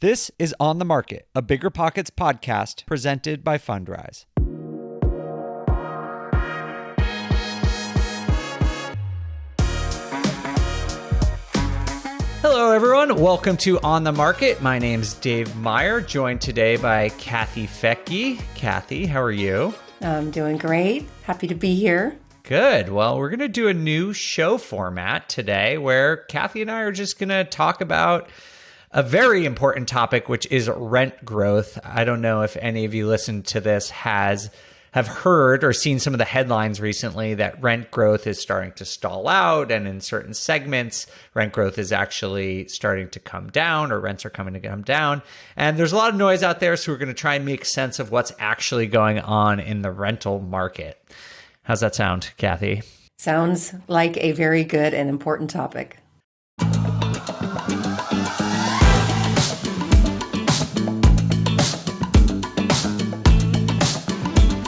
This is On the Market, a Bigger Pockets podcast presented by Fundrise. Hello, everyone. Welcome to On the Market. My name's Dave Meyer, joined today by Kathy Fettke. Kathy, how are you? I'm doing great. Happy to be here. Good. Well, we're going to do a new show format today where Kathy and I are just going to talk about a very important topic, which is rent growth. I don't know if any of you listened to this have heard or seen some of the headlines recently that rent growth is starting to stall out, and in certain segments, rent growth is actually starting to come down, or rents are coming to come down. And there's a lot of noise out there, so we're going to try and make sense of what's actually going on in the rental market. How's that sound, Kathy? Sounds like a very good and important topic.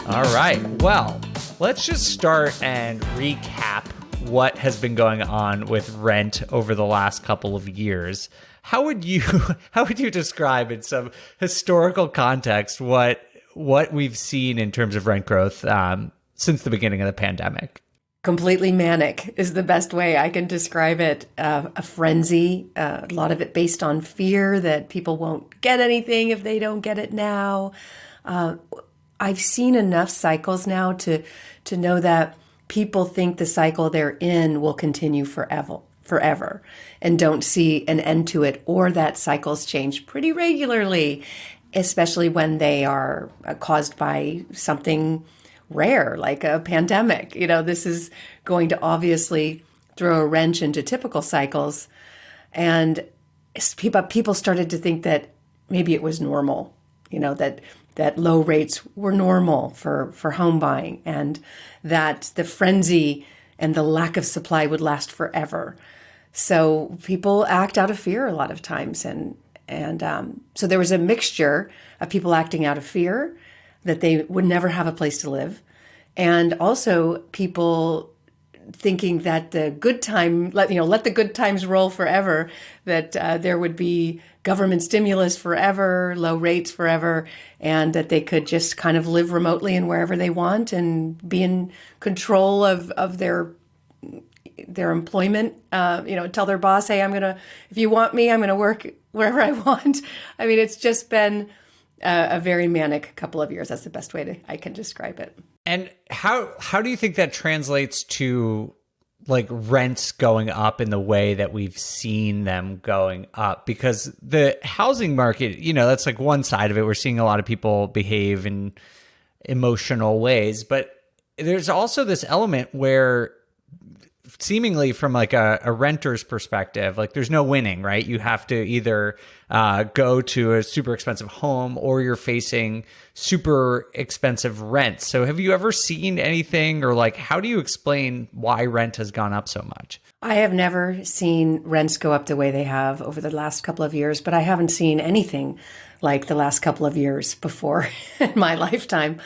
All right. Well, let's just start and recap what has been going on with rent over the last couple of years. How would you describe in some historical context what we've seen in terms of rent growth since the beginning of the pandemic? Completely manic is the best way I can describe it. A frenzy, a lot of it based on fear that people won't get anything if they don't get it now. I've seen enough cycles now to know that people think the cycle they're in will continue forever, and don't see an end to it, or that cycles change pretty regularly, especially when they are caused by something rare like a pandemic. You know, this is going to obviously throw a wrench into typical cycles, and people started to think that maybe it was normal, you know, that low rates were normal for home buying, and that the frenzy and the lack of supply would last forever. So people act out of fear a lot of times. And so there was a mixture of people acting out of fear that they would never have a place to live, and also people thinking that the good time, let the good times roll forever, that there would be government stimulus forever, low rates forever, and that they could just kind of live remotely and wherever they want and be in control of their employment. Tell their boss, hey, if you want me, I'm going to work wherever I want. I mean, it's just been a very manic couple of years. That's the best way I can describe it. And how do you think that translates to like rents going up in the way that we've seen them going up? Because the housing market, that's like one side of it. We're seeing a lot of people behave in emotional ways, but there's also this element where seemingly from like a renter's perspective, like there's no winning, right? You have to either go to a super expensive home, or you're facing super expensive rents. So have you ever seen anything, or like, how do you explain why rent has gone up so much? I have never seen rents go up the way they have over the last couple of years, but I haven't seen anything like the last couple of years before in my lifetime.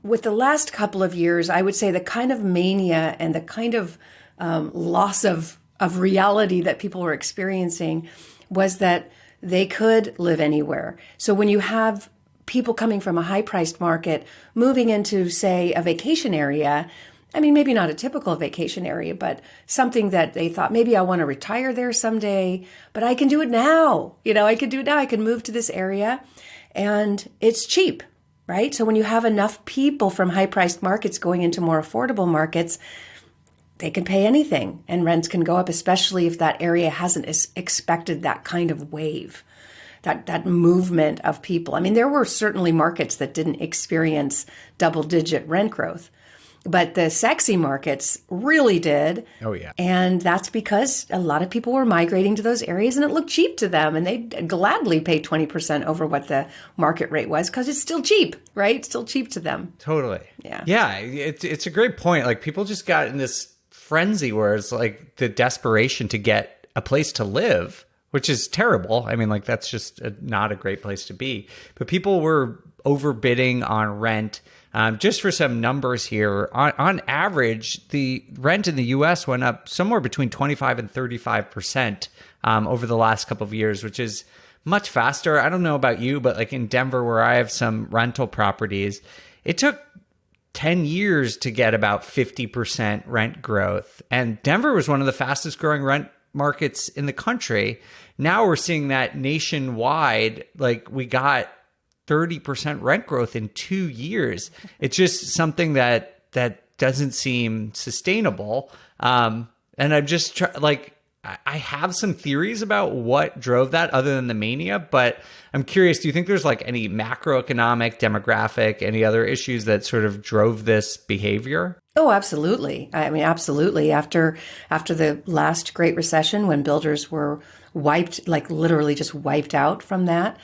With the last couple of years, I would say the kind of mania and the kind of loss of reality that people were experiencing was that they could live anywhere. So when you have people coming from a high-priced market moving into, say, a vacation area, I mean, maybe not a typical vacation area, but something that they thought, maybe I want to retire there someday, but I can do it now. I can do it now. I can move to this area, and it's cheap, right? So when you have enough people from high-priced markets going into more affordable markets, they can pay anything, and rents can go up, especially if that area hasn't expected that kind of wave, that movement of people. I mean, there were certainly markets that didn't experience double-digit rent growth, but the sexy markets really did. Oh, yeah. And that's because a lot of people were migrating to those areas, and it looked cheap to them, and they'd gladly pay 20% over what the market rate was because it's still cheap, right? It's still cheap to them. Totally. Yeah. Yeah, it's a great point. Like, people just got in this frenzy where it's like the desperation to get a place to live, which is terrible. I mean, like, that's just not a great place to be. But people were overbidding on rent. Just for some numbers here, on average, the rent in the U.S. went up somewhere between 25 and 35% over the last couple of years, which is much faster. I don't know about you, but like in Denver, where I have some rental properties, it took 10 years to get about 50% rent growth. And Denver was one of the fastest growing rent markets in the country. Now we're seeing that nationwide, like we got 30% rent growth in 2 years. It's just something that doesn't seem sustainable. And I'm just I have some theories about what drove that other than the mania, but I'm curious, do you think there's like any macroeconomic, demographic, any other issues that sort of drove this behavior? Oh, absolutely. I mean, absolutely. After the last Great Recession, when builders were wiped, like literally just wiped out from that,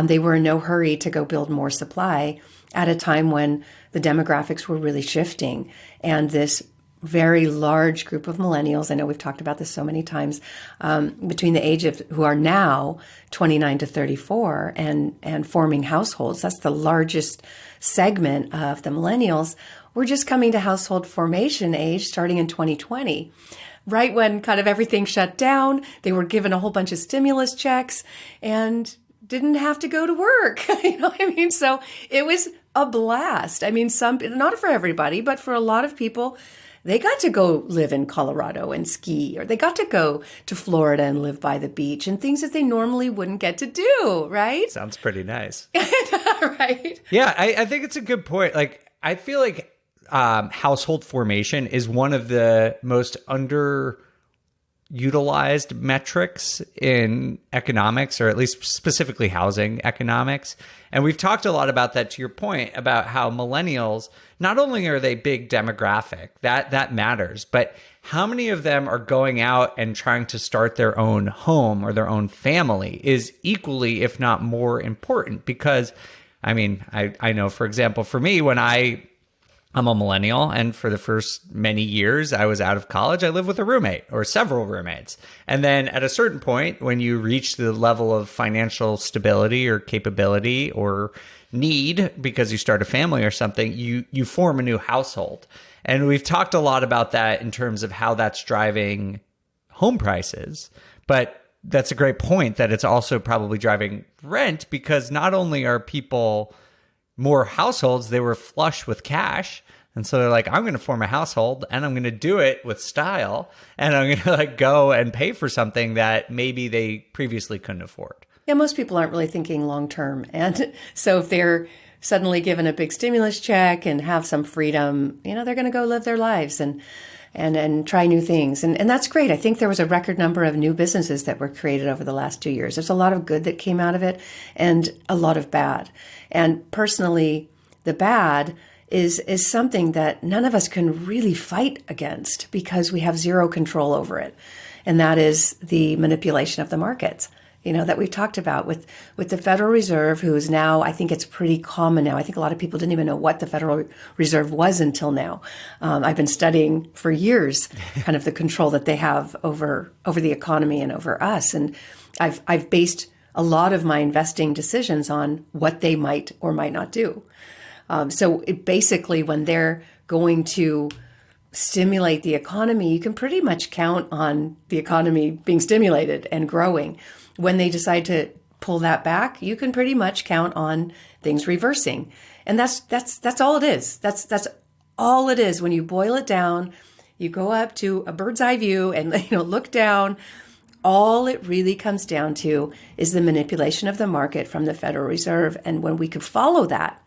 they were in no hurry to go build more supply at a time when the demographics were really shifting. And this very large group of millennials, I know we've talked about this so many times, between the age of who are now 29 to 34 and forming households. That's the largest segment of the millennials. We're just coming to household formation age starting in 2020. Right when kind of everything shut down, they were given a whole bunch of stimulus checks and didn't have to go to work. You know what I mean? So it was a blast. I mean, not for everybody, but for a lot of people, they got to go live in Colorado and ski, or they got to go to Florida and live by the beach and things that they normally wouldn't get to do, right? Sounds pretty nice. Right? Yeah, I think it's a good point. Like, I feel like household formation is one of the most underutilized metrics in economics, or at least specifically housing economics. And we've talked a lot about that, to your point, about how millennials, not only are they big demographic, that matters, but how many of them are going out and trying to start their own home or their own family is equally, if not more important. Because, I mean, I know, for example, for me, when I'm a millennial, and for the first many years I was out of college, I lived with a roommate or several roommates. And then at a certain point, when you reach the level of financial stability or capability or need because you start a family or something, you form a new household. And we've talked a lot about that in terms of how that's driving home prices. But that's a great point that it's also probably driving rent, because not only are people more households, they were flush with cash. And so they're like, I'm going to form a household and I'm going to do it with style. And I'm going to like go and pay for something that maybe they previously couldn't afford. Yeah, most people aren't really thinking long term. And so if they're suddenly given a big stimulus check and have some freedom, you know, they're going to go live their lives and try new things. And that's great. I think there was a record number of new businesses that were created over the last 2 years. There's a lot of good that came out of it and a lot of bad. And personally, the bad is something that none of us can really fight against because we have zero control over it. And that is the manipulation of the markets, you know, that we've talked about with the Federal Reserve, who is now, I think it's pretty common now. I think a lot of people didn't even know what the Federal Reserve was until now. I've been studying for years kind of the control that they have over the economy and over us. And I've based a lot of my investing decisions on what they might or might not do. So it basically, when they're going to stimulate the economy, you can pretty much count on the economy being stimulated and growing. When they decide to pull that back, you can pretty much count on things reversing. And that's all it is. That's all it is. When you boil it down, you go up to a bird's eye view and, you know, look down. All it really comes down to is the manipulation of the market from the Federal Reserve. And when we could follow that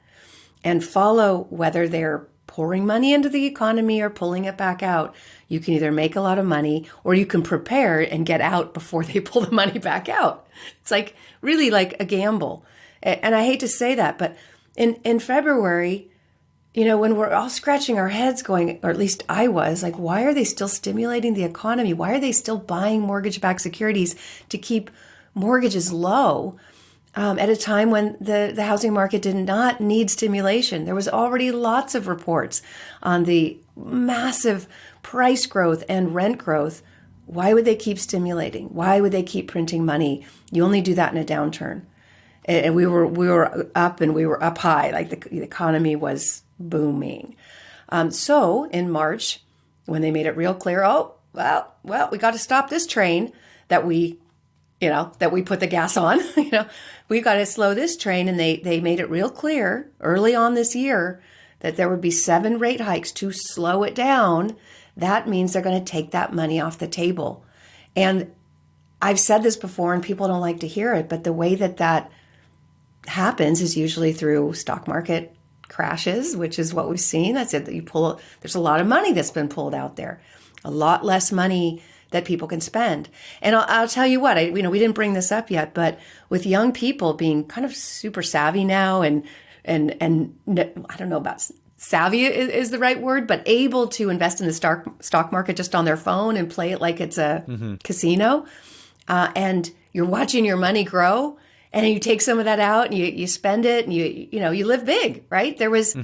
and follow whether they're pouring money into the economy or pulling it back out, you can either make a lot of money or you can prepare and get out before they pull the money back out. It's like really like a gamble. And I hate to say that, but in February, you know, when we're all scratching our heads going, or at least I was, like, why are they still stimulating the economy? Why are they still buying mortgage-backed securities to keep mortgages low at a time when the housing market did not need stimulation? There was already lots of reports on the massive price growth and rent growth. Why would they keep stimulating? Why would they keep printing money? You only do that in a downturn. And we were up and we were up high, like the economy was booming. So in March, when they made it real clear, oh, well, we got to stop this train that we that we put the gas on. We got to slow this train. And they made it real clear early on this year that there would be 7 rate hikes to slow it down. That means they're going to take that money off the table. And I've said this before and people don't like to hear it, but the way that happens is usually through stock market crashes, which is what we've seen. That's it. There's a lot of money that's been pulled out there, a lot less money that people can spend. And I'll tell you what, we didn't bring this up yet, but with young people being kind of super savvy now and I don't know about savvy is the right word, but able to invest in the stock market just on their phone and play it like it's a casino. And you're watching your money grow, and you take some of that out and you spend it, and you live big, right? There was,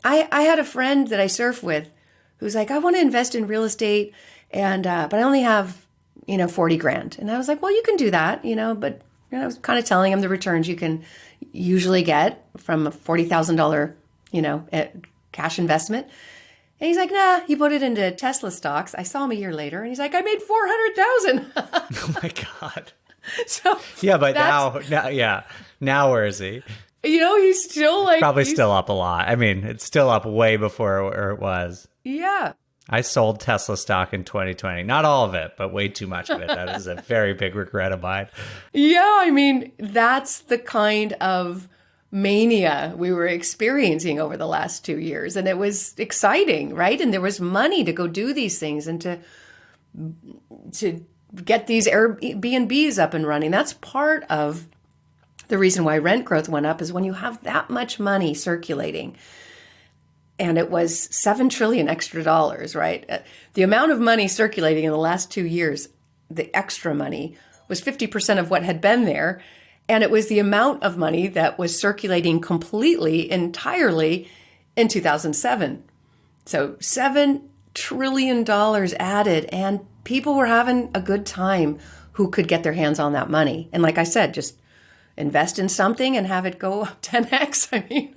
I had a friend that I surf with who's like, I want to invest in real estate, and but I only have 40 grand, and I was like, well, you can do that, but I was kind of telling him the returns you can usually get from a $40,000 cash investment. And he's like, nah, he put it into Tesla stocks. I saw him a year later, and he's like, I made 400,000. Oh my God. So yeah, but now where is he? He's still like probably still up a lot. I mean, it's still up way before where it was. Yeah. I sold Tesla stock in 2020. Not all of it, but way too much of it. That is a very big regret of mine. Yeah, I mean, that's the kind of mania we were experiencing over the last 2 years. And it was exciting, right? And there was money to go do these things and to get these Airbnbs up and running. That's part of the reason why rent growth went up, is when you have that much money circulating. And it was $7 trillion extra dollars, right? The amount of money circulating in the last 2 years, the extra money, was 50% of what had been there. And it was the amount of money that was circulating completely, entirely in 2007. So $7 trillion added, and people were having a good time who could get their hands on that money. And like I said, just invest in something and have it go up 10x. I mean,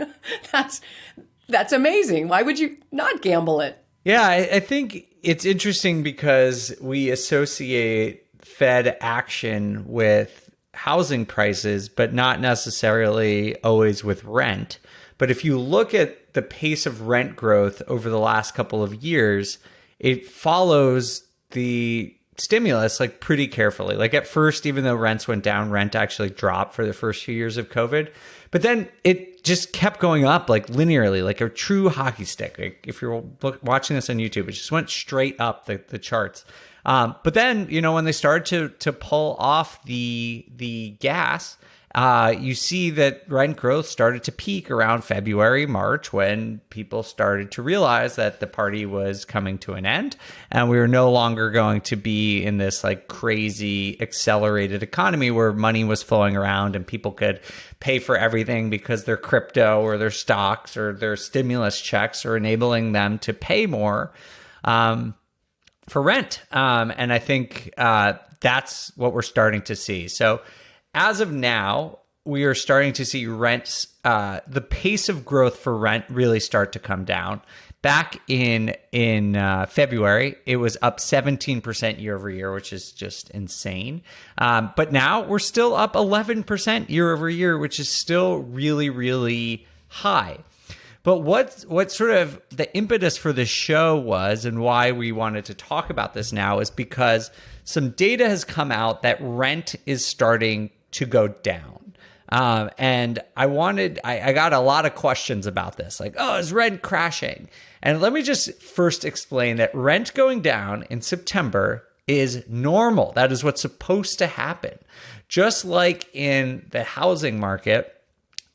that's amazing. Why would you not gamble it? Yeah, I think it's interesting because we associate Fed action with housing prices, but not necessarily always with rent. But if you look at the pace of rent growth over the last couple of years, it follows the stimulus like pretty carefully. Like at first, even though rents went down, rent actually dropped for the first few years of COVID. But then it just kept going up like linearly, like a true hockey stick. Like if you're watching this on YouTube, it just went straight up the charts. But then, when they started to pull off the gas, you see that rent growth started to peak around February, March, when people started to realize that the party was coming to an end and we were no longer going to be in this like crazy accelerated economy where money was flowing around and people could pay for everything because their crypto or their stocks or their stimulus checks are enabling them to pay more for rent. And I think that's what we're starting to see. So as of now, we are starting to see rents, the pace of growth for rent really start to come down. Back in February, it was up 17% year over year, which is just insane. But now we're still up 11% year over year, which is still really, really high. But what sort of the impetus for this show was, and why we wanted to talk about this now, is because some data has come out that rent is starting to go down. And I got a lot of questions about this, like, oh, is rent crashing? And let me just first explain that rent going down in September is normal. That is what's supposed to happen. Just like in the housing market,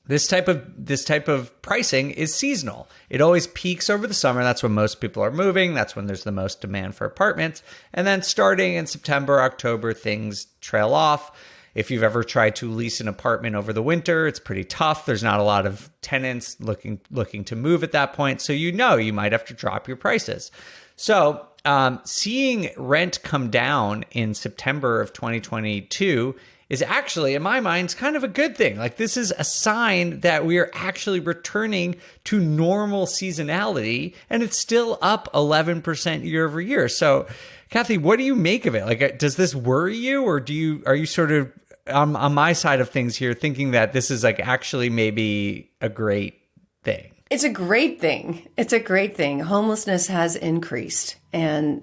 this type of pricing is seasonal. It always peaks over the summer. That's when most people are moving. That's when there's the most demand for apartments. And then starting in September, October, things trail off. If you've ever tried to lease an apartment over the winter, it's pretty tough. There's not a lot of tenants looking to move at that point. So you might have to drop your prices. So seeing rent come down in September of 2022 is actually, in my mind, kind of a good thing. Like, this is a sign that we are actually returning to normal seasonality, and it's still up 11% year over year. So, Kathy, what do you make of it? Like, does this worry you, or are you sort of on my side of things here, thinking that this is like actually maybe a great thing? It's a great thing. It's a great thing. Homelessness has increased, and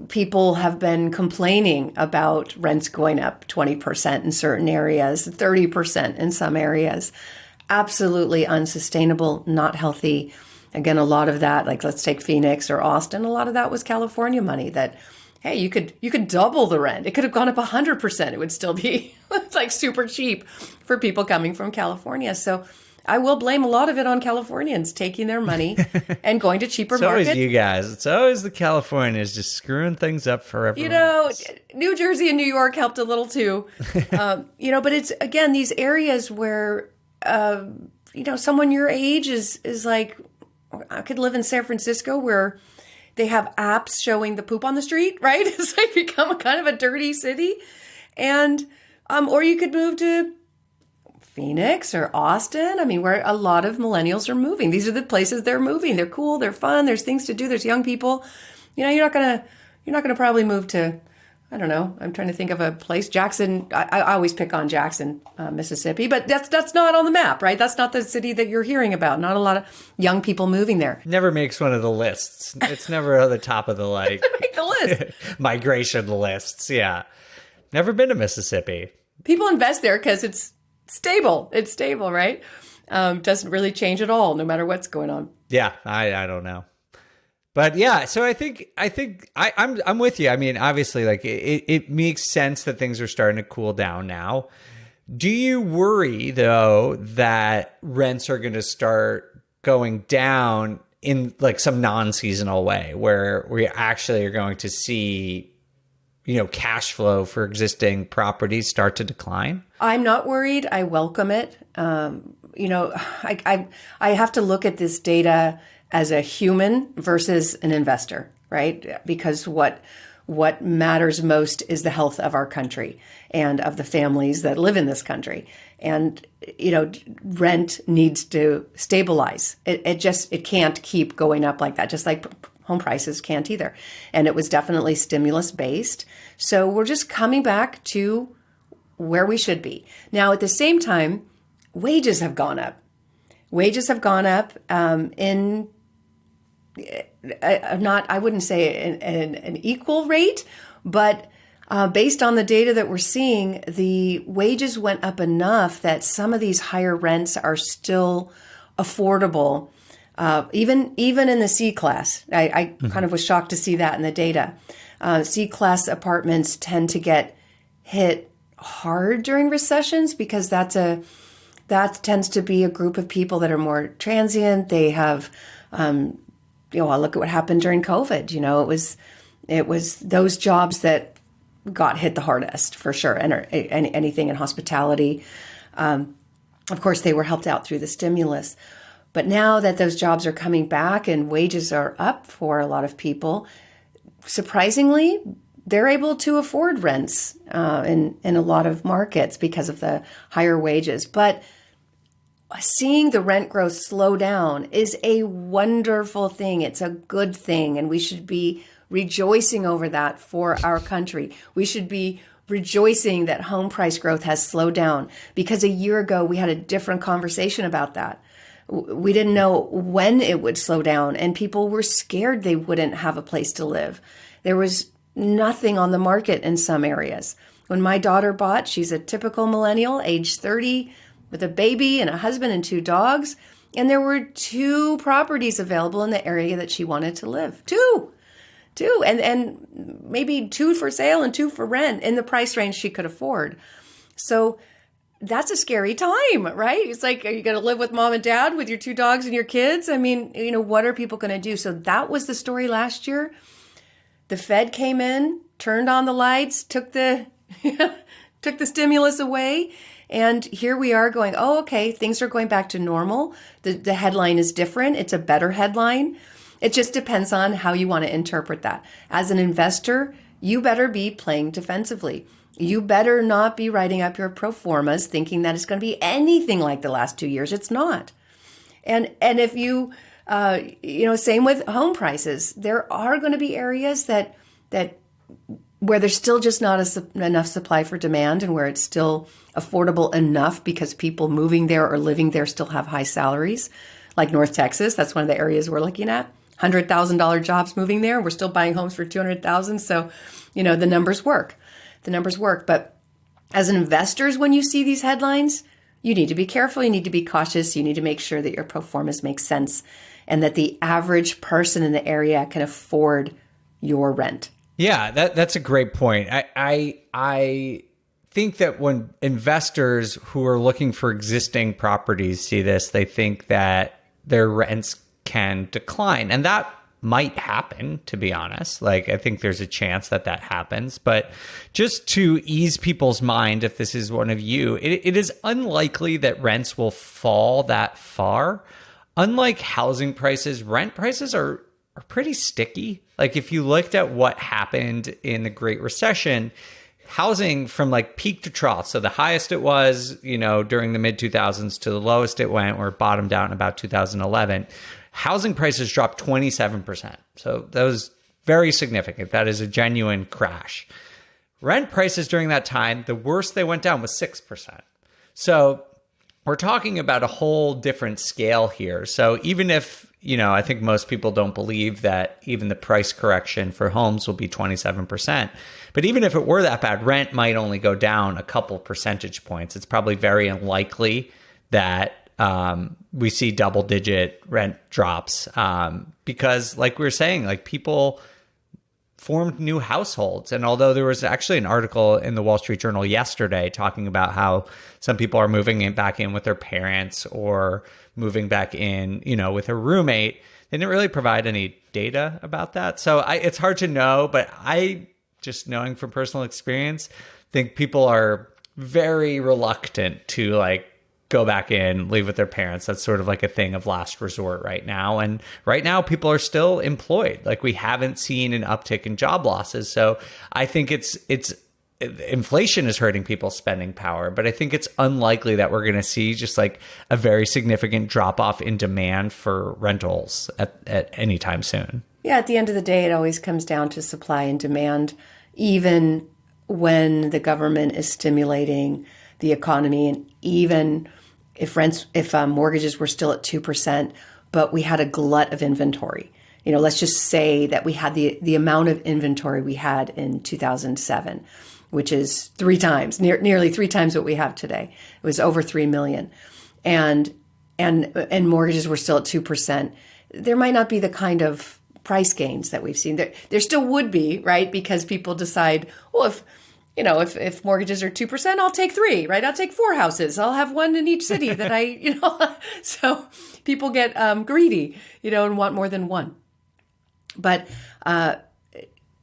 people have been complaining about rents going up 20% in certain areas, 30% in some areas. Absolutely unsustainable, not healthy. Again, a lot of that, like let's take Phoenix or Austin, a lot of that was California money that, hey, you could double the rent. It could have gone up 100%. It would still be it's like super cheap for people coming from California. So I will blame a lot of it on Californians taking their money and going to cheaper markets. It's always you guys. It's always the Californians just screwing things up for everyone. You know, New Jersey and New York helped a little too. You know, but it's, again, these areas where, you know, someone your age is like, I could live in San Francisco where they have apps showing the poop on the street, right? It's like become a kind of a dirty city. And, or you could move to Phoenix or Austin. I mean, where a lot of millennials are moving. These are the places they're moving. They're cool. They're fun. There's things to do. There's young people. You know, you're not gonna probably move to, I don't know. I'm trying to think of a place. Jackson. I always pick on Jackson, Mississippi, but that's not on the map, right? That's not the city that you're hearing about. Not a lot of young people moving there. Never makes one of the lists. It's never at the top of the like Make the list. Migration lists. Yeah, never been to Mississippi. People invest there because it's stable. It's stable, right? Doesn't really change at all, no matter what's going on. Yeah, I don't know. But yeah, so I think I'm with you. I mean, obviously, like it makes sense that things are starting to cool down now. Do you worry though that rents are going to start going down in like some non-seasonal way, where we actually are going to see, you know, cash flow for existing properties start to decline? I'm not worried. I welcome it. You know, I have to look at this data as a human versus an investor, right? Because what matters most is the health of our country and of the families that live in this country. And, you know, rent needs to stabilize. It can't keep going up like that, just like home prices can't either. And it was definitely stimulus based. So we're just coming back to where we should be. Now, at the same time, wages have gone up. Wages have gone up in I wouldn't say an equal rate, but based on the data that we're seeing, the wages went up enough that some of these higher rents are still affordable, even in the C class. I kind of was shocked to see that in the data. C class apartments tend to get hit hard during recessions because that tends to be a group of people that are more transient. They have you know, look at what happened during COVID. You know, it was those jobs that got hit the hardest for sure, and anything in hospitality. Of course, they were helped out through the stimulus. But now that those jobs are coming back and wages are up for a lot of people, surprisingly, they're able to afford rents in a lot of markets because of the higher wages. But seeing the rent growth slow down is a wonderful thing. It's a good thing, and we should be rejoicing over that for our country. We should be rejoicing that home price growth has slowed down, because a year ago we had a different conversation about that. We didn't know when it would slow down, and people were scared they wouldn't have a place to live. There was nothing on the market in some areas. When my daughter bought, she's a typical millennial, age 30, with a baby and a husband and 2 dogs. And there were 2 properties available in the area that she wanted to live. Two. And maybe 2 for sale and 2 for rent in the price range she could afford. So that's a scary time, right? It's like, are you going to live with mom and dad with your 2 dogs and your kids? I mean, you know, what are people going to do? So that was the story last year. The Fed came in, turned on the lights, took the stimulus away. And here we are going, oh, okay, things are going back to normal. The headline is different. It's a better headline. It just depends on how you want to interpret that. As an investor, you better be playing defensively. you better not be writing up your pro formas thinking that it's going to be anything like the last 2 years. It's not. And if you, same with home prices. There are going to be areas that where there's still just not enough supply for demand, and where it's still affordable enough because people moving there or living there still have high salaries, like North Texas. That's one of the areas we're looking at. $100,000 jobs moving there. We're still buying homes for $200,000. So, the numbers work. But as investors, when you see these headlines, you need to be careful. You need to be cautious. You need to make sure that your pro formas make sense and that the average person in the area can afford your rent. Yeah, that's a great point. I think that when investors who are looking for existing properties see this, they think that their rents can decline. And that might happen, to be honest. Like, I think there's a chance that happens. But just to ease people's mind, if this is one of you, it is unlikely that rents will fall that far. Unlike housing prices, rent prices are pretty sticky. Like, if you looked at what happened in the Great Recession, housing from like peak to trough, so the highest it was, during the mid 2000s to the lowest it went, or it bottomed out in about 2011, housing prices dropped 27%. So that was very significant. That is a genuine crash. Rent prices during that time, the worst they went down was 6%. So we're talking about a whole different scale here. So even if, I think most people don't believe that even the price correction for homes will be 27%. But even if it were that bad, rent might only go down a couple percentage points. It's probably very unlikely that we see double-digit rent drops because, like we were saying, like, people formed new households. And although there was actually an article in the Wall Street Journal yesterday talking about how some people are moving back in with their parents or moving back in, with a roommate, they didn't really provide any data about that. So it's hard to know, but I, just knowing from personal experience, think people are very reluctant to go back in, live with their parents. That's sort of like a thing of last resort right now. And right now, people are still employed. Like, we haven't seen an uptick in job losses. So I think it's inflation is hurting people's spending power, but I think it's unlikely that we're going to see just like a very significant drop off in demand for rentals at any time soon. Yeah, at the end of the day, it always comes down to supply and demand, even when the government is stimulating the economy, and even if mortgages were still at 2%, but we had a glut of inventory. Let's just say that we had the amount of inventory we had in 2007, which is nearly three times what we have today. It was over 3 million, and mortgages were still at 2%. There might not be the kind of price gains that we've seen. There still would be, right? Because people decide, well, if mortgages are 2%, I'll take 3, right? I'll take 4 houses. I'll have one in each city that so people get greedy, and want more than one. But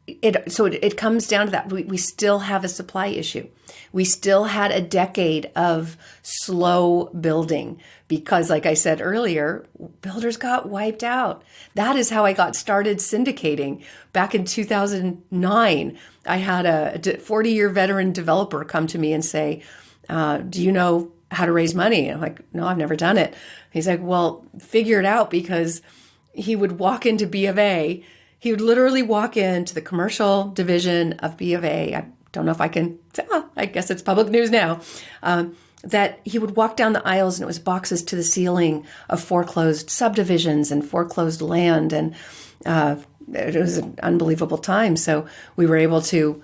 it comes down to that. We still have a supply issue. We still had a decade of slow building because, like I said earlier, builders got wiped out. That is how I got started syndicating. Back in 2009, I had a 40-year veteran developer come to me and say, do you know how to raise money? And I'm like, no, I've never done it. He's like, well, figure it out, because he would walk into B of A. He would literally walk into the commercial division of B of A. I don't know if I can, I guess it's public news now, that he would walk down the aisles and it was boxes to the ceiling of foreclosed subdivisions and foreclosed land. And it was an unbelievable time. So we were able to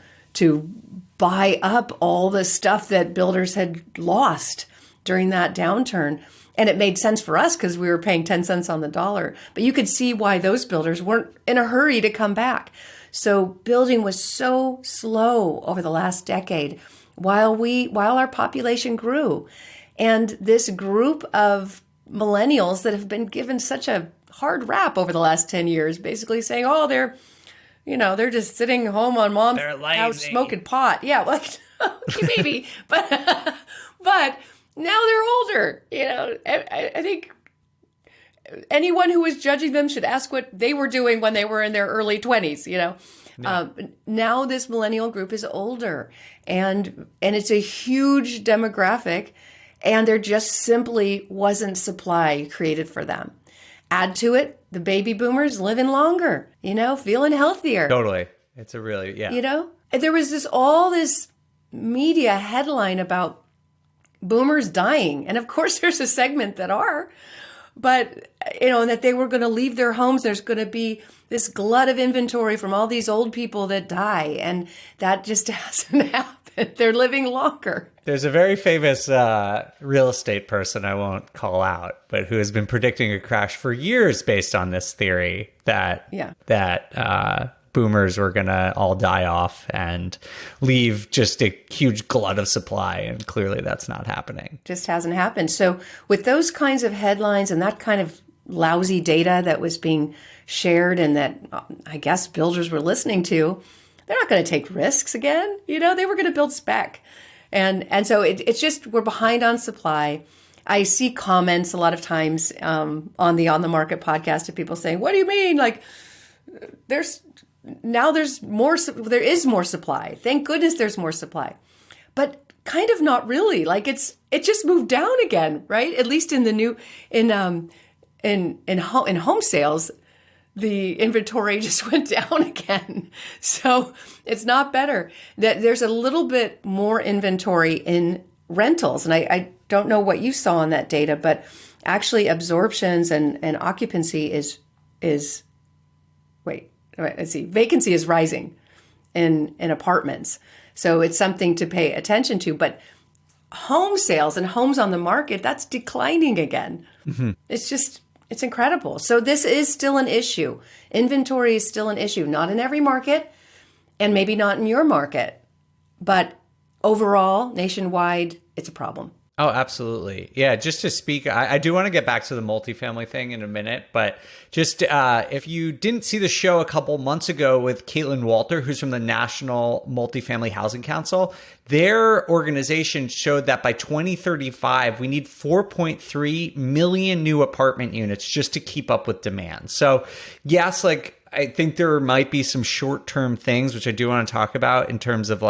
buy up all the stuff that builders had lost during that downturn. And it made sense for us because we were paying 10 cents on the dollar. But you could see why those builders weren't in a hurry to come back. So building was so slow over the last decade while our population grew. And this group of millennials that have been given such a hard rap over the last 10 years, basically saying, oh, they're just sitting home on mom's couch smoking pot. Yeah, like, maybe. But now they're older. I think anyone who was judging them should ask what they were doing when they were in their early 20s, Now this millennial group is older, and it's a huge demographic, and there just simply wasn't supply created for them. Add to it, the baby boomers living longer, feeling healthier. Totally. It's a really, yeah. And there was all this media headline about boomers dying. And of course, there's a segment that are, but, and that they were going to leave their homes. There's going to be this glut of inventory from all these old people that die. And that just hasn't happened. They're living longer. There's a very famous real estate person I won't call out, but who has been predicting a crash for years based on this theory that boomers were going to all die off and leave just a huge glut of supply. And clearly that's not happening. Just hasn't happened. So with those kinds of headlines and that kind of lousy data that was being shared and that I guess builders were listening to, they're not going to take risks again. They were going to build spec. And so it's just, we're behind on supply. I see comments a lot of times on the On the Market podcast of people saying, what do you mean? Like there is more supply. Thank goodness there's more supply, but kind of not really. Like it just moved down again, right? At least in the new, in home sales, the inventory just went down again. So it's not better. That there's a little bit more inventory in rentals. And I don't know what you saw on that data, but actually absorptions and occupancy vacancy is rising in increases. So it's something to pay attention to. But home sales and homes on the market, that's declining again. Mm-hmm. It's incredible. So this is still an issue. Inventory is still an issue, not in every market and maybe not in your market, but overall, nationwide, it's a problem. Oh, absolutely. Yeah, just to speak, I do want to get back to the multifamily thing in a minute, but just if you didn't see the show a couple months ago with Caitlin Walter, who's from the National Multifamily Housing Council, their organization showed that by 2035, we need 4.3 million new apartment units just to keep up with demand. So yes, I think there might be some short-term things, which I do want to talk about in terms of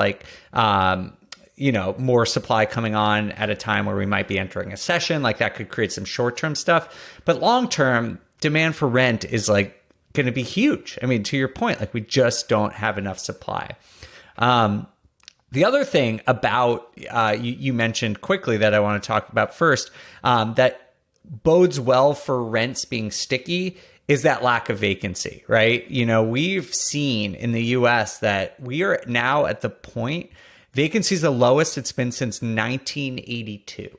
more supply coming on at a time where we might be entering a recession, like that could create some short-term stuff. But long-term, demand for rent is going to be huge. I mean, to your point, we just don't have enough supply. The other thing about, you mentioned quickly that I want to talk about first, that bodes well for rents being sticky is that lack of vacancy, right? We've seen in the US that we are now at the point vacancy is the lowest it's been since 1982.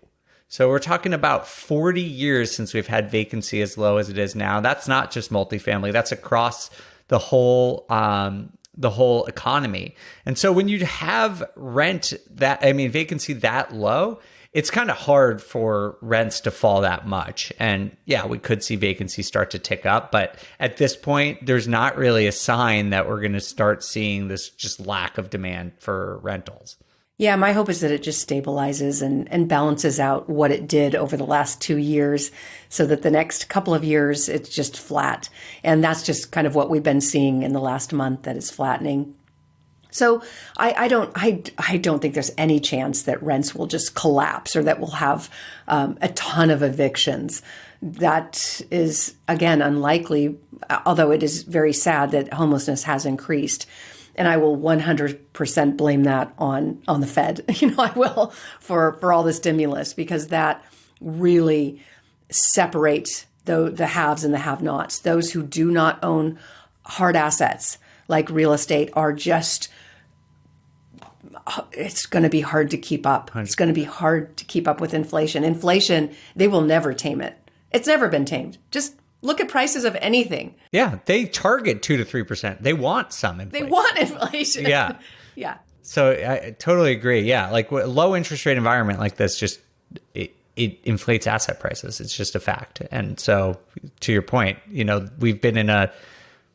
So we're talking about 40 years since we've had vacancy as low as it is now. That's not just multifamily. That's across the whole economy. And so when you have vacancy that low, it's kind of hard for rents to fall that much. And yeah, we could see vacancy start to tick up. But at this point, there's not really a sign that we're going to start seeing this just lack of demand for rentals. Yeah, my hope is that it just stabilizes and balances out what it did over the last 2 years so that the next couple of years, it's just flat. And that's just kind of what we've been seeing in the last month, that is flattening. So I don't think there's any chance that rents will just collapse or that we'll have a ton of evictions. That is, again, unlikely, although it is very sad that homelessness has increased. And I will 100% blame that on the Fed. I will for all the stimulus, because that really separates the haves and the have-nots. Those who do not own hard assets like real estate are just, it's going to be hard to keep up. It's going to be hard to keep up with inflation. Inflation, they will never tame it. It's never been tamed. Just look at prices of anything. Yeah, they target 2 to 3%. They want some inflation. They want inflation. Yeah. Yeah. So I totally agree. Yeah, a low interest rate environment like this just it inflates asset prices. It's just a fact. And so to your point, we've been in a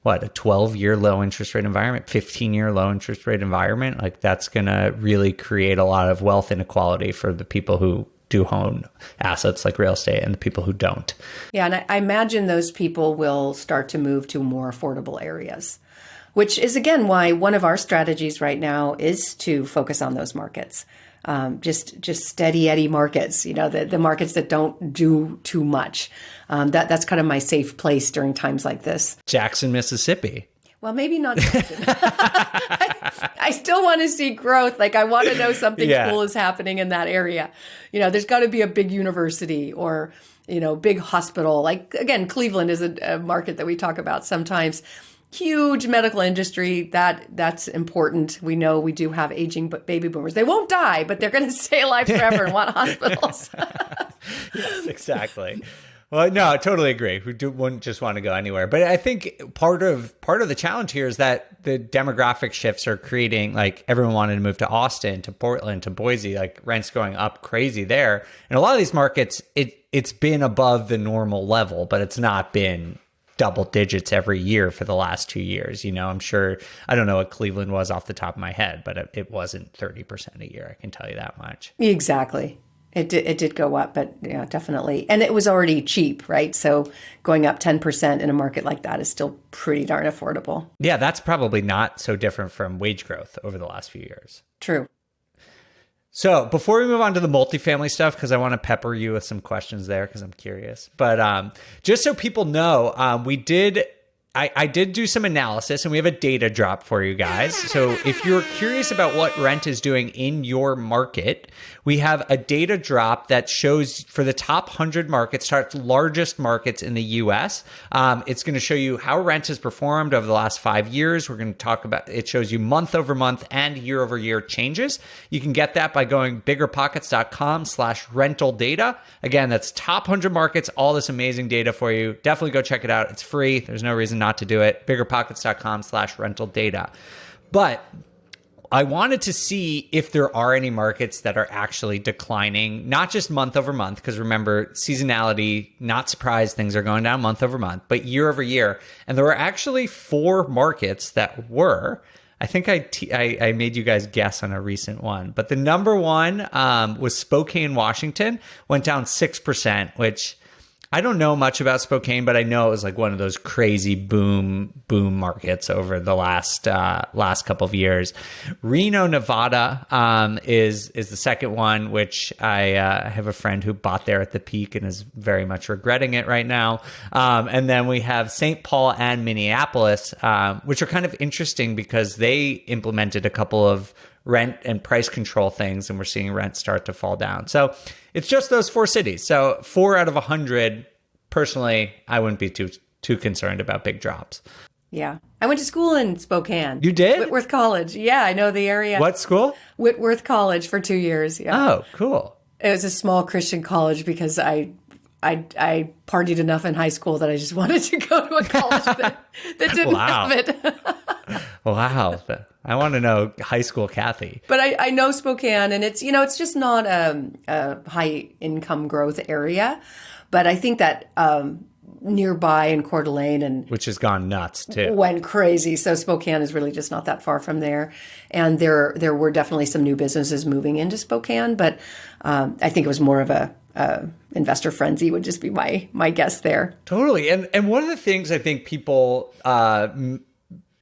12-year low interest rate environment, 15-year low interest rate environment. That's going to really create a lot of wealth inequality for the people who do own assets like real estate and the people who don't. Yeah, and I imagine those people will start to move to more affordable areas. which is again why one of our strategies right now is to focus on those markets. Just steady Eddie markets, the markets that don't do too much. That's kind of my safe place during times like this. Jackson, Mississippi. Well, maybe not. I still want to see growth. Like I want to know something cool is happening in that area. There's got to be a big university or, big hospital. Like again, Cleveland is a market that we talk about sometimes. Huge medical industry. That's important. We know we do have aging baby boomers. They won't die, but they're going to stay alive forever and want hospitals. Yes, exactly. Well, no, I totally agree. We wouldn't just want to go anywhere. But I think part of the challenge here is that the demographic shifts are creating, like everyone wanted to move to Austin, to Portland, to Boise, like rents going up crazy there. And a lot of these markets, it's been above the normal level, but it's not been double digits every year for the last 2 years. I'm sure, I don't know what Cleveland was off the top of my head, but it wasn't 30% a year. I can tell you that much. Exactly. It did go up, but yeah, definitely. And it was already cheap, right? So going up 10% in a market like that is still pretty darn affordable. Yeah, that's probably not so different from wage growth over the last few years. True. So before we move on to the multifamily stuff, because I want to pepper you with some questions there because I'm curious. But just so people know, I did do some analysis and we have a data drop for you guys. So if you're curious about what rent is doing in your market, we have a data drop that shows for the top 100 markets, largest markets in the US. It's going to show you how rent has performed over the last 5 years. We're going to talk about, it shows you month over month and year over year changes. You can get that by going biggerpockets.com/rental data. Again, that's top 100 markets, all this amazing data for you. Definitely go check it out. It's free. There's no reason not to do it. biggerpockets.com/rental data. But I wanted to see if there are any markets that are actually declining, not just month over month, because remember, seasonality, not surprised, things are going down month over month, but year over year. And there were actually 4 markets that were. I think I made you guys guess on a recent one, but the number one was Spokane, Washington, went down 6%, which I don't know much about Spokane, but I know it was like one of those crazy boom markets over the last couple of years. Reno, Nevada, is the second one, which I have a friend who bought there at the peak and is very much regretting it right now. And then we have St. Paul and Minneapolis, which are kind of interesting because they implemented a couple of rent and price control things, and we're seeing rent start to fall down. So it's just those 4 cities. So 4 out of 100, personally, I wouldn't be too concerned about big drops. Yeah. I went to school in Spokane. You did? Whitworth College. Yeah, I know the area. What school? Whitworth College for 2 years. Yeah. Oh, cool. It was a small Christian college because I partied enough in high school that I just wanted to go to a college that didn't have it. Wow. I want to know high school Kathy. But I know Spokane, and it's, it's just not a high income growth area. But I think that nearby in Coeur d'Alene which has gone nuts too. Went crazy. So Spokane is really just not that far from there. And there were definitely some new businesses moving into Spokane, but I think it was more of a investor frenzy would just be my guess there. Totally. And one of the things I think people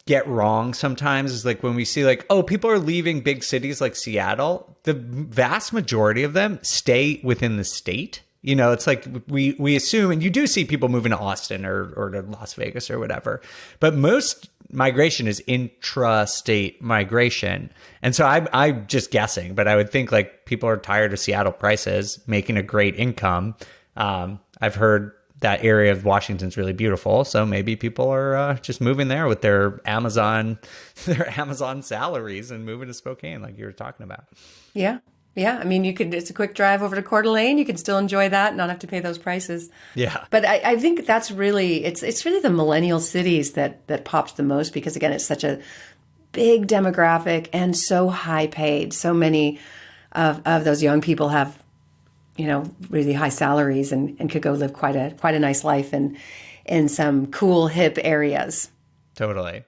get wrong sometimes is like when we see like, oh, people are leaving big cities like Seattle, the vast majority of them stay within the state. It's like we assume, and you do see people moving to Austin or to Las Vegas or whatever, but most migration is intra-state migration. And so I'm just guessing, but I would think like people are tired of Seattle prices, making a great income. I've heard that area of Washington's really beautiful, so maybe people are just moving there with their Amazon salaries and moving to Spokane, like you were talking about. Yeah. Yeah, I mean, it's a quick drive over to Coeur d'Alene. You can still enjoy that and not have to pay those prices. Yeah. But I think that's really, it's really the millennial cities that popped the most because, again, it's such a big demographic and so high paid. So many of those young people have, really high salaries and could go live quite a nice life in some cool, hip areas. Totally.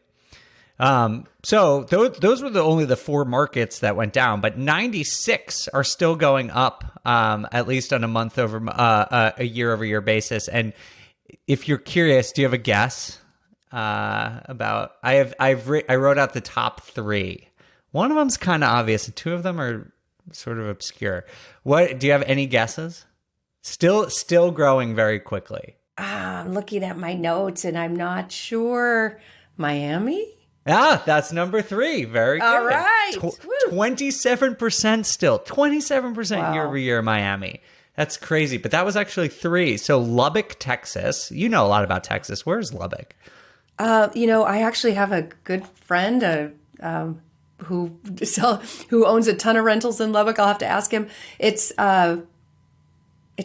So those were only the 4 markets that went down, but 96 are still going up, at least on a month over a year over year basis. And if you're curious, do you have a guess about. I wrote out the top three. One of them's kind of obvious, and two of them are sort of obscure. What do you have any guesses? Still growing very quickly. I'm looking at my notes and I'm not sure. Miami? That's number three. Very good. All right. 27% still. 27% year over year Miami. That's crazy. But that was actually three. So Lubbock, Texas. You know a lot about Texas. Where's Lubbock? I actually have a good friend who owns a ton of rentals in Lubbock. I'll have to ask him. It's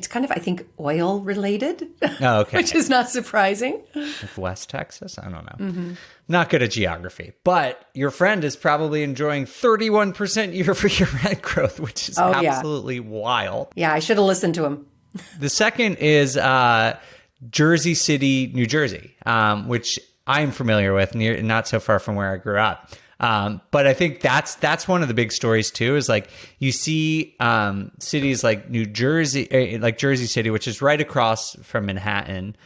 kind of, I think, oil related. Oh, okay. Which is not surprising. Like West Texas? I don't know. Mm-hmm. Not good at geography. But your friend is probably enjoying 31% year-over-year rent growth, which is absolutely wild. Yeah, I should have listened to him. The second is Jersey City, New Jersey, which I'm familiar with, not so far from where I grew up. But I think that's one of the big stories too, is like you see cities like New Jersey, like Jersey City, which is right across from Manhattan,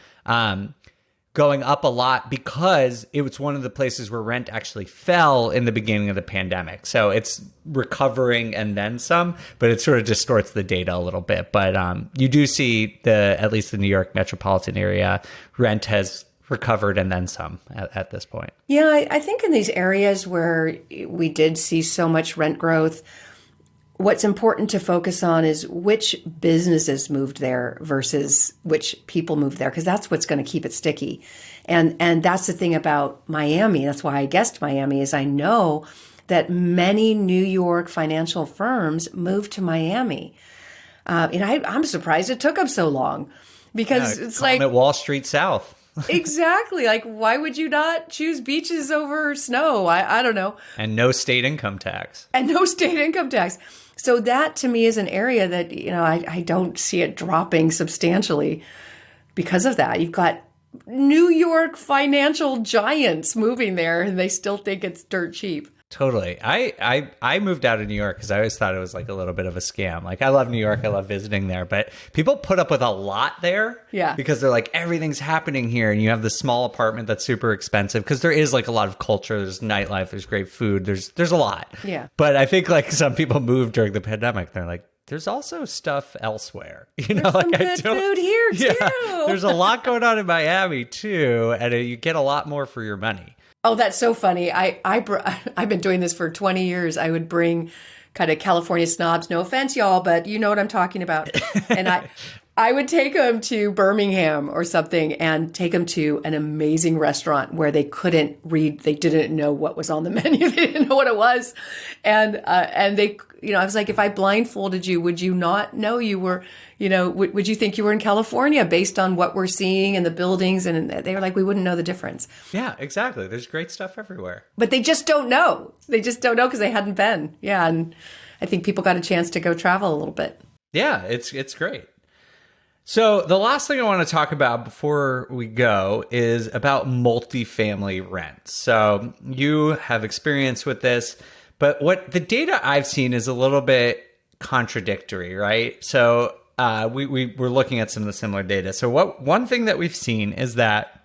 going up a lot because it was one of the places where rent actually fell in the beginning of the pandemic. So it's recovering and then some, but it sort of distorts the data a little bit. But you do see at least the New York metropolitan area, rent has recovered and then some at this point. Yeah, I think in these areas where we did see so much rent growth, what's important to focus on is which businesses moved there versus which people moved there, because that's what's going to keep it sticky. And that's the thing about Miami. That's why I guessed Miami, is I know that many New York financial firms moved to Miami. And I'm surprised it took them so long, because it's like at Wall Street South. Exactly. Like, why would you not choose beaches over snow? I don't know. And no state income tax. So that to me is an area that, I don't see it dropping substantially because of that. You've got New York financial giants moving there and they still think it's dirt cheap. Totally. I moved out of New York because I always thought it was like a little bit of a scam. Like, I love New York. I love visiting there. But people put up with a lot there. Yeah. Because they're like, everything's happening here. And you have the small apartment that's super expensive because there is like a lot of culture. There's nightlife. There's great food. There's a lot. Yeah. But I think like some people moved during the pandemic. They're like, there's also stuff elsewhere. There's some good food here too. Yeah, there's a lot going on in Miami too. And you get a lot more for your money. Oh, that's so funny. I've been doing this for 20 years. I would bring kind of California snobs, no offense, y'all, but you know what I'm talking about. And I would take them to Birmingham or something and take them to an amazing restaurant where they couldn't read. They didn't know what was on the menu. They didn't know what it was. And they, I was like, if I blindfolded you, would you not know you were, would you think you were in California based on what we're seeing and the buildings? And they were like, we wouldn't know the difference. Yeah, exactly. There's great stuff everywhere. But they just don't know. They just don't know because they hadn't been. Yeah. And I think people got a chance to go travel a little bit. Yeah, it's great. So the last thing I want to talk about before we go is about multifamily rent. So you have experience with this, but what the data I've seen is a little bit contradictory, right? So we're looking at some of the similar data. So one thing that we've seen is that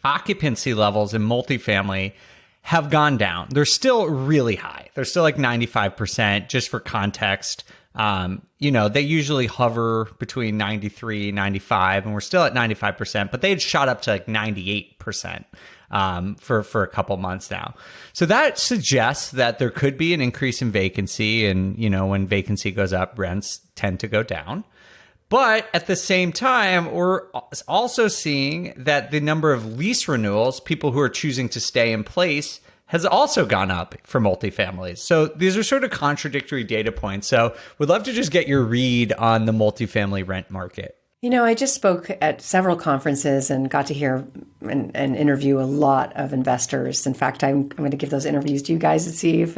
occupancy levels in multifamily have gone down. They're still really high. They're still like 95%, just for context. They usually hover between 93, 95, and we're still at 95%, but they had shot up to like 98% for a couple months now. So that suggests that there could be an increase in vacancy, and when vacancy goes up, rents tend to go down. But at the same time, we're also seeing that the number of lease renewals, people who are choosing to stay in place, has also gone up for multifamilies. So these are sort of contradictory data points. So we'd love to just get your read on the multifamily rent market. I just spoke at several conferences and got to hear and interview a lot of investors. In fact, I'm going to give those interviews to you guys and see if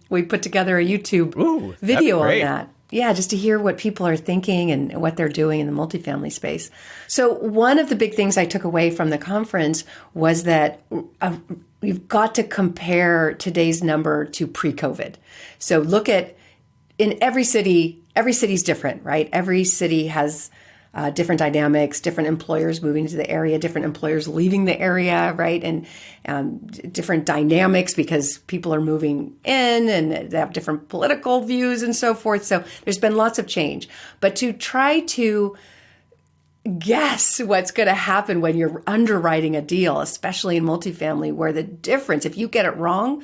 we put together a YouTube video on that. Yeah, just to hear what people are thinking and what they're doing in the multifamily space. So one of the big things I took away from the conference was that we've got to compare today's number to pre-COVID. So look at, in every city's different, right? Every city has different dynamics, different employers moving to the area, different employers leaving the area, right? And different dynamics because people are moving in and they have different political views and so forth. So there's been lots of change. But to try to guess what's going to happen when you're underwriting a deal, especially in multifamily, where the difference, if you get it wrong,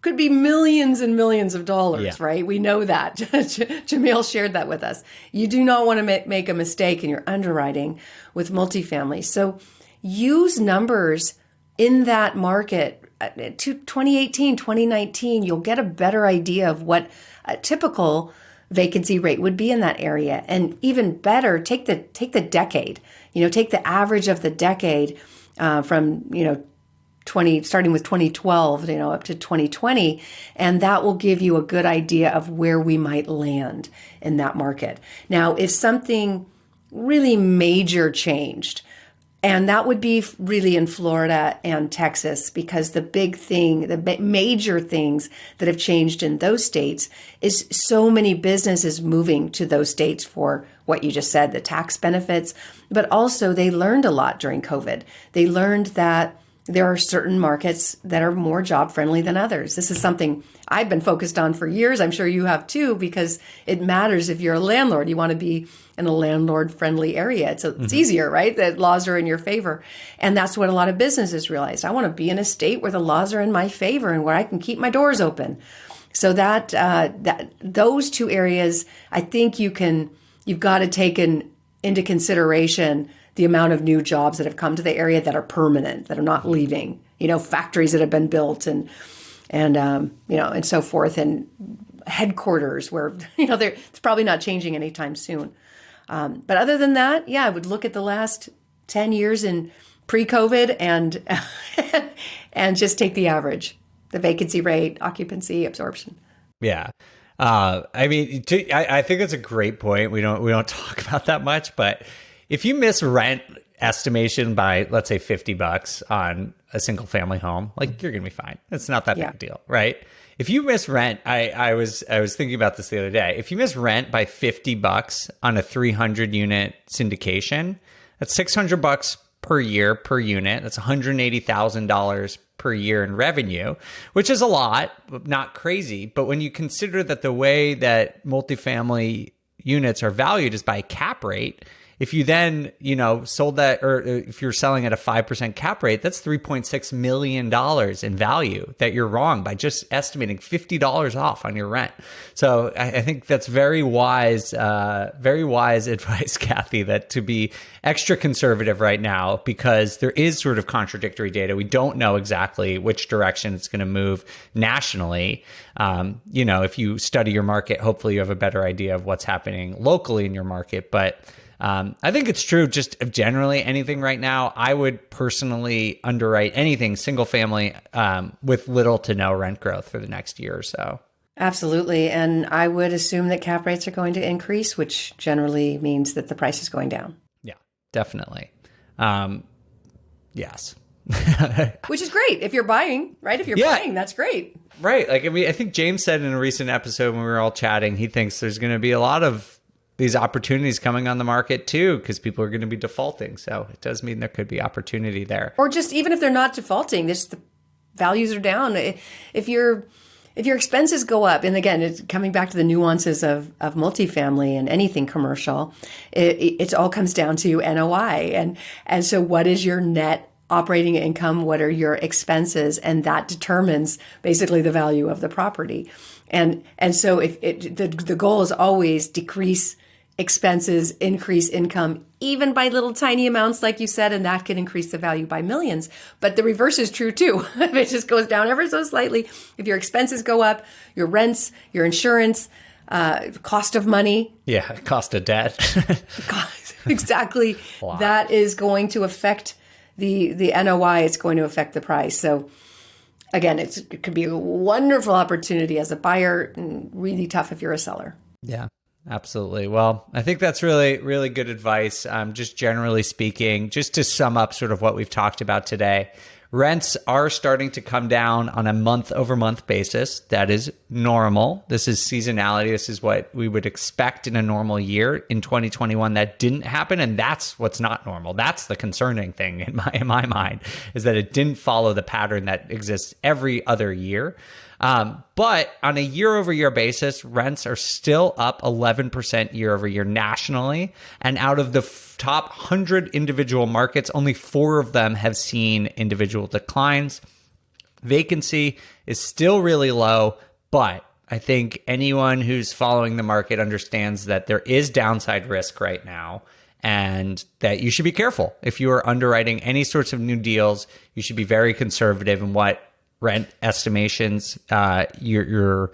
could be millions and millions of dollars, right? We know that. Jamil shared that with us. You do not want to make a mistake in your underwriting with multifamily. So use numbers in that market to 2018, 2019. You'll get a better idea of what a typical vacancy rate would be in that area. And even better, take the decade, take the average of the decade from, starting with 2012, up to 2020, and that will give you a good idea of where we might land in that market. Now, if something really major changed, and that would be really in Florida and Texas, because the major things that have changed in those states is so many businesses moving to those states for what you just said, the tax benefits, but also they learned a lot during COVID. They learned that there are certain markets that are more job friendly than others. This is something I've been focused on for years. I'm sure you have too, because it matters if you're a landlord. You want to be in a landlord friendly area. It's easier, right? The laws are in your favor. And that's what a lot of businesses realized. I want to be in a state where the laws are in my favor and where I can keep my doors open. So that those two areas, I think you've got to take into consideration the amount of new jobs that have come to the area that are permanent, that are not leaving, factories that have been built and so forth, and headquarters where, it's probably not changing anytime soon. But other than that, I would look at the last 10 years in pre-COVID and just take the average, the vacancy rate, occupancy, absorption. Yeah. I think it's a great point. We don't talk about that much, but if you miss rent estimation by, let's say, $50 on a single family home, you're going to be fine. It's not that big a deal, right? If you miss rent, I was thinking about this the other day. If you miss rent by $50 on a 300 unit syndication, that's $600 per year per unit. That's $180,000 per year in revenue, which is a lot, but not crazy. But when you consider that the way that multifamily units are valued is by cap rate, if you then, sold that, or if you're selling at a 5% cap rate, that's $3.6 million in value that you're wrong by just estimating $50 off on your rent. So I think that's very wise advice, Kathy, that to be extra conservative right now, because there is sort of contradictory data. We don't know exactly which direction it's going to move nationally. If you study your market, hopefully you have a better idea of what's happening locally in your market. But I think it's true just of generally anything right now. I would personally underwrite anything single family with little to no rent growth for the next year or so. Absolutely. And I would assume that cap rates are going to increase, which generally means that the price is going down. Yeah, definitely. Yes. Which is great if you're buying, right? If you're buying, that's great. Right. I think James said in a recent episode when we were all chatting, he thinks there's going to be a lot of these opportunities coming on the market too, because people are going to be defaulting. So it does mean there could be opportunity there. Or just even if they're not defaulting, the values are down. If your expenses go up, and again, it's coming back to the nuances of multifamily and anything commercial, it all comes down to NOI. And so what is your net operating income? What are your expenses? And that determines basically the value of the property. And so if the goal is always decrease expenses, increase income, even by little tiny amounts, like you said, and that can increase the value by millions. But the reverse is true too. If it just goes down ever so slightly, if your expenses go up, your rents, your insurance, cost of money. Yeah, cost of debt. Exactly. That is going to affect the NOI. It's going to affect the price. So again, it could be a wonderful opportunity as a buyer and really tough if you're a seller. Yeah. Absolutely. Well, I think that's really, really good advice. Just generally speaking, just to sum up sort of what we've talked about today, Rents are starting to come down on a month-over-month basis. That is normal. This is seasonality. This is what we would expect in a normal year. In 2021, that didn't happen, and that's what's not normal. That's the concerning thing in my mind, is that it didn't follow the pattern that exists every other year. But on a year-over-year basis, rents are still up 11% year-over-year nationally. And out of the top 100 individual markets, only 4 of them have seen individual declines. Vacancy is still really low, but I think anyone who's following the market understands that there is downside risk right now, and that you should be careful. If you are underwriting any sorts of new deals, you should be very conservative in what rent estimations you're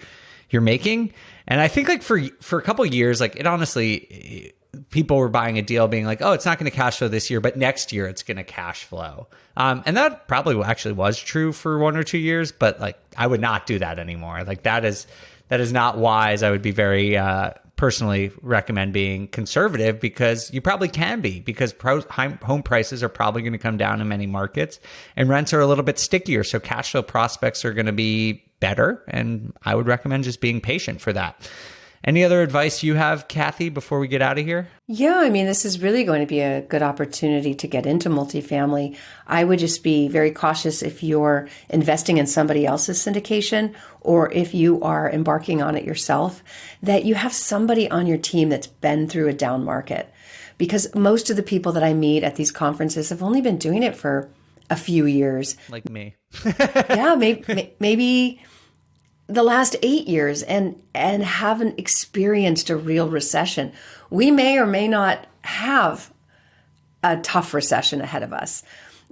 making. And I think like for a couple of years, like it honestly, people were buying a deal being like, oh, it's not going to cash flow this year, but next year it's going to cash flow. And that probably actually was true for 1 or 2 years, but like I would not do that anymore. Like that is not wise. I would be very personally recommend being conservative, because you probably can be, because home prices are probably going to come down in many markets, and rents are a little bit stickier. So cash flow prospects are going to be better. And I would recommend just being patient for that. Any other advice you have, Kathy, before we get out of here? Yeah, I mean, this is really going to be a good opportunity to get into multifamily. I would just be very cautious if you're investing in somebody else's syndication, or if you are embarking on it yourself, that you have somebody on your team that's been through a down market. Because most of the people that I meet at these conferences have only been doing it for a few years. Like me. Yeah, maybe the last 8 years, and haven't experienced a real recession. We may or may not have a tough recession ahead of us.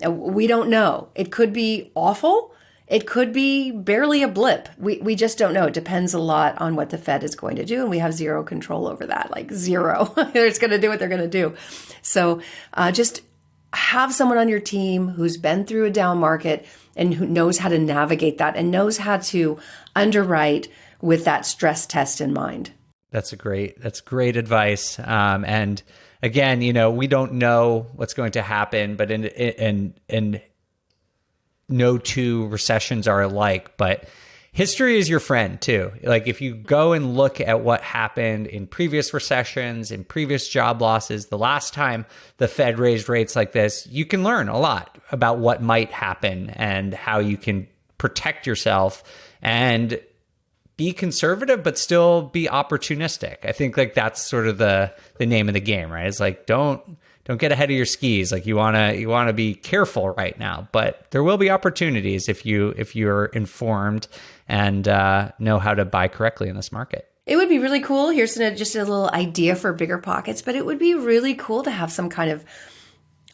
We don't know. It could be awful. It could be barely a blip. We just don't know. It depends a lot on what the Fed is going to do, and we have zero control over that, like zero. They're just going to do what they're going to do. So just have someone on your team who's been through a down market and who knows how to navigate that and knows how to underwrite with that stress test in mind. That's great advice. And again, we don't know what's going to happen, but in no two recessions are alike, but history is your friend too. Like if you go and look at what happened in previous recessions, in previous job losses, the last time the Fed raised rates like this, you can learn a lot about what might happen and how you can protect yourself and be conservative, but still be opportunistic. I think like that's sort of the name of the game, right? It's like, don't get ahead of your skis. Like you want to be careful right now, but there will be opportunities if you're informed and know how to buy correctly in this market. It would be really cool. Here's just a little idea for Bigger Pockets, but it would be really cool to have some kind of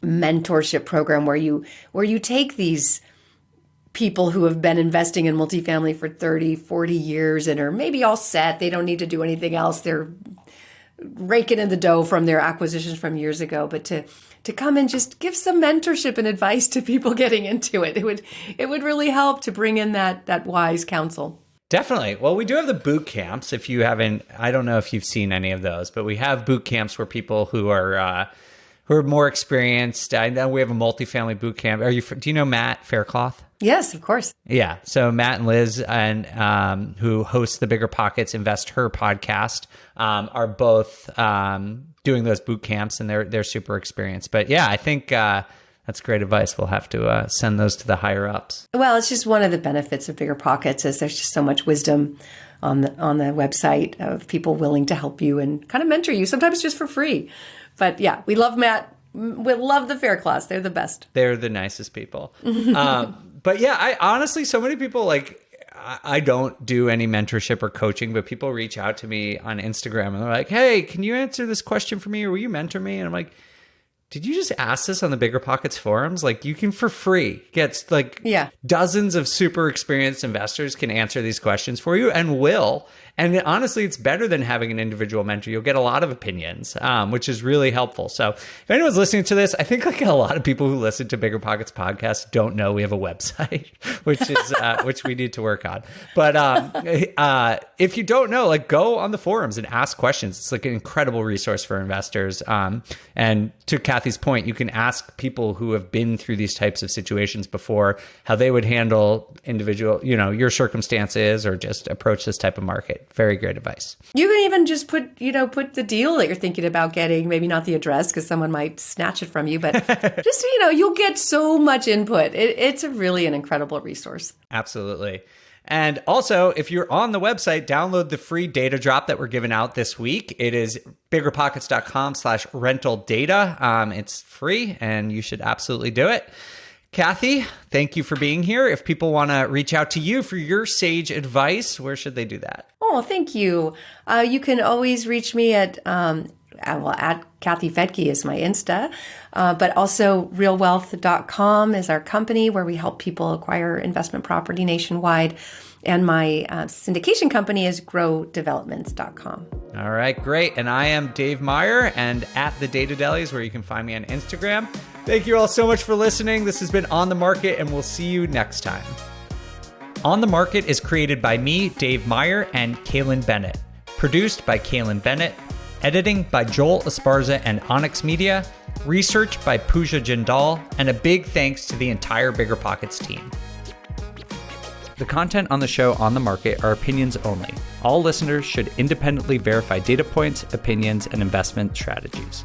mentorship program where you take these people who have been investing in multifamily for 30, 40 years and are maybe all set. They don't need to do anything else. They're raking in the dough from their acquisitions from years ago, but to come and just give some mentorship and advice to people getting into it. It would really help to bring in that wise counsel. Definitely. Well, we do have the boot camps. If you haven't, I don't know if you've seen any of those, but we have boot camps where people who are more experienced. I know we have a multifamily boot camp. Do you know Matt Faircloth? Yes, of course. Yeah. So Matt and Liz, and who host the Bigger Pockets Invest Her podcast, are both doing those boot camps, and they're super experienced. But yeah, I think that's great advice. We'll have to send those to the higher ups. Well, it's just one of the benefits of Bigger Pockets is there's just so much wisdom on the website of people willing to help you and kind of mentor you, sometimes just for free. But yeah, we love Matt. We love the Faircloths. They're the best. They're the nicest people. But yeah, I honestly, so many people, like, I don't do any mentorship or coaching, but people reach out to me on Instagram and they're like, hey, can you answer this question for me? Or will you mentor me? And I'm like, did you just ask this on the Bigger Pockets forums? Like, you can for free get dozens of super experienced investors can answer these questions for you and will. And honestly, it's better than having an individual mentor. You'll get a lot of opinions, which is really helpful. So if anyone's listening to this, I think like a lot of people who listen to Bigger Pockets podcast don't know we have a website, which is which we need to work on. But if you don't know, like go on the forums and ask questions. It's like an incredible resource for investors. And to Kathy's point, you can ask people who have been through these types of situations before how they would handle individual, your circumstances or just approach this type of market. Very great advice. You can even just put the deal that you're thinking about getting, maybe not the address because someone might snatch it from you, but just, you'll get so much input. It's really an incredible resource. Absolutely. And also, if you're on the website, download the free data drop that we're giving out this week. It is biggerpockets.com/rental data. It's free and you should absolutely do it. Kathy, thank you for being here. If people want to reach out to you for your sage advice, where should they do that? Oh, thank you. You can always reach me at Kathy Fedke is my Insta, but also realwealth.com is our company where we help people acquire investment property nationwide. And my syndication company is growdevelopments.com. All right, great. And I am Dave Meyer and at The Data Deli is where you can find me on Instagram. Thank you all so much for listening. This has been On the Market, and we'll see you next time. On the Market is created by me, Dave Meyer, and Kaylin Bennett. Produced by Kaylin Bennett. Editing by Joel Esparza and Onyx Media. Research by Pooja Jindal. And a big thanks to the entire Bigger Pockets team. The content on the show On the Market are opinions only. All listeners should independently verify data points, opinions, and investment strategies.